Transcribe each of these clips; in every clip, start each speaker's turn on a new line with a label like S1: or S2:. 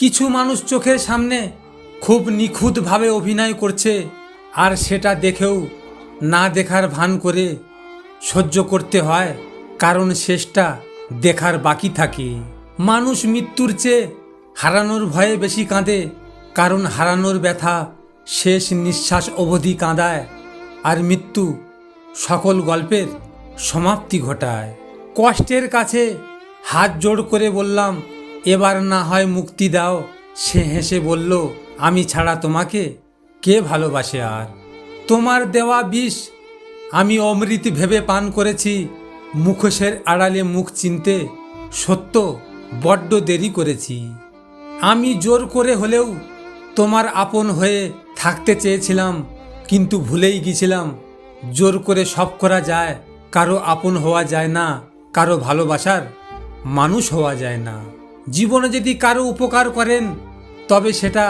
S1: কিছু মানুষ চোখের সামনে খুব নিখুঁতভাবে অভিনয় করছে, আর সেটা দেখেও না দেখার ভান করে সহ্য করতে হয়, কারণ শেষটা দেখার বাকি থাকে। মানুষ মৃত্যুর চেয়ে হারানোর ভয়ে বেশি কাঁদে, কারণ হারানোর ব্যথা শেষ নিঃশ্বাস অবধি কাঁদায়, আর মৃত্যু সকল গল্পের সমাপ্তি ঘটায়। কষ্টের কাছে হাত জোড় করে বললাম, এবার না হয় মুক্তি দাও। সে হেসে বলল, আমি ছাড়া তোমাকে কে ভালোবাসে আর? তোমার দেওয়া বিষ আমি অমৃত ভেবে পান করেছি, মুখোশের আড়ালে মুখ চিনতে সত্য বড্ড দেরি করেছি। আমি জোর করে হলেও তোমার আপন হয়ে থাকতে চেয়েছিলাম, কিন্তু ভুলেই গিয়েছিলাম জোর করে সব করা যায়, কারো আপন হওয়া যায় না, কারো ভালোবাসার মানুষ হওয়া যায় না। জীবনে যদি কারো উপকার করেন তবে সেটা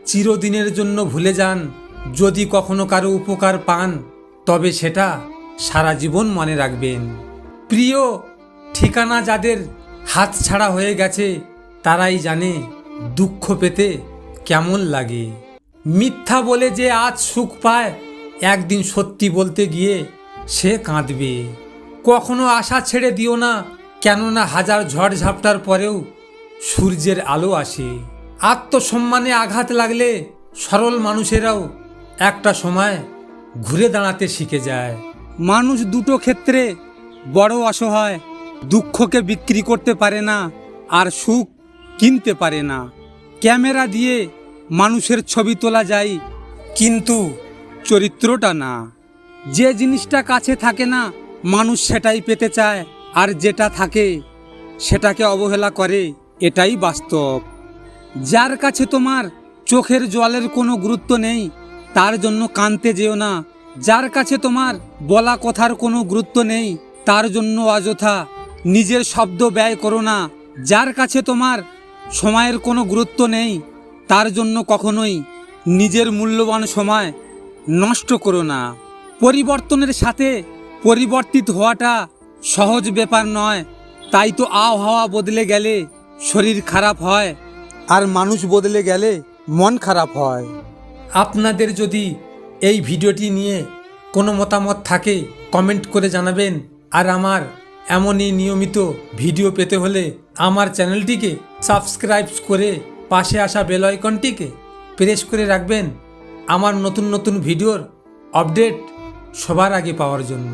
S1: চিরদিনের জন্য ভুলে যান, যদি কখনো কারো উপকার পান তবে সেটা সারা জীবন মনে রাখবেন। প্রিয় ঠিকানা যাদের হাত ছাড়া হয়ে গেছে তারাই জানে দুঃখ পেতে কেমন লাগে। মিথ্যা বলে যে আজ সুখ পায়, একদিন সত্যি বলতে গিয়ে সে কাঁদবে। কখনো আশা ছেড়ে দিও না, কেননা হাজার ঝড় ঝাপটার পরেও সূর্যের আলো আসে। আত্মসম্মানে আঘাত লাগলে সরল মানুষেরাও একটা সময় ঘুরে দাঁড়াতে শিখে যায়।
S2: মানুষ দুটো ক্ষেত্রে বড় অসহায়, দুঃখকে বিক্রি করতে পারে না আর সুখ কিনতে পারে না। ক্যামেরা দিয়ে মানুষের ছবি তোলা যায়, কিন্তু চরিত্রটা না। যে জিনিসটা কাছে থাকে না মানুষ সেটাই পেতে চায়, আর যেটা থাকে সেটাকে অবহেলা করে, এটাই বাস্তব। যার কাছে তোমার চোখের জলের কোনো গুরুত্ব নেই তার জন্য কাঁদতে যেও না। যার কাছে তোমার বলা কথার কোনো গুরুত্ব নেই তার জন্য অযথা নিজের শব্দ ব্যয় করো না। যার কাছে তোমার সময়ের কোনো গুরুত্ব নেই তার জন্য কখনোই নিজের মূল্যবান সময় নষ্ট করো না। পরিবর্তনের সাথে পরিবর্তিত হওয়াটা সহজ ব্যাপার নয়, তাই তো আবহাওয়া বদলে গেলে শরীর খারাপ হয়, আর মানুষ বদলে গেলে মন খারাপ হয়।
S1: আপনাদের যদি এই ভিডিওটি নিয়ে কোনো মতামত থাকে কমেন্ট করে জানাবেন, আর আমার এমনই নিয়মিত ভিডিও পেতে হলে আমার চ্যানেলটিকে সাবস্ক্রাইব করে পাশে আসা বেল আইকনটিকে প্রেস করে রাখবেন আমার নতুন নতুন ভিডিওর আপডেট সবার আগে পাওয়ার জন্য।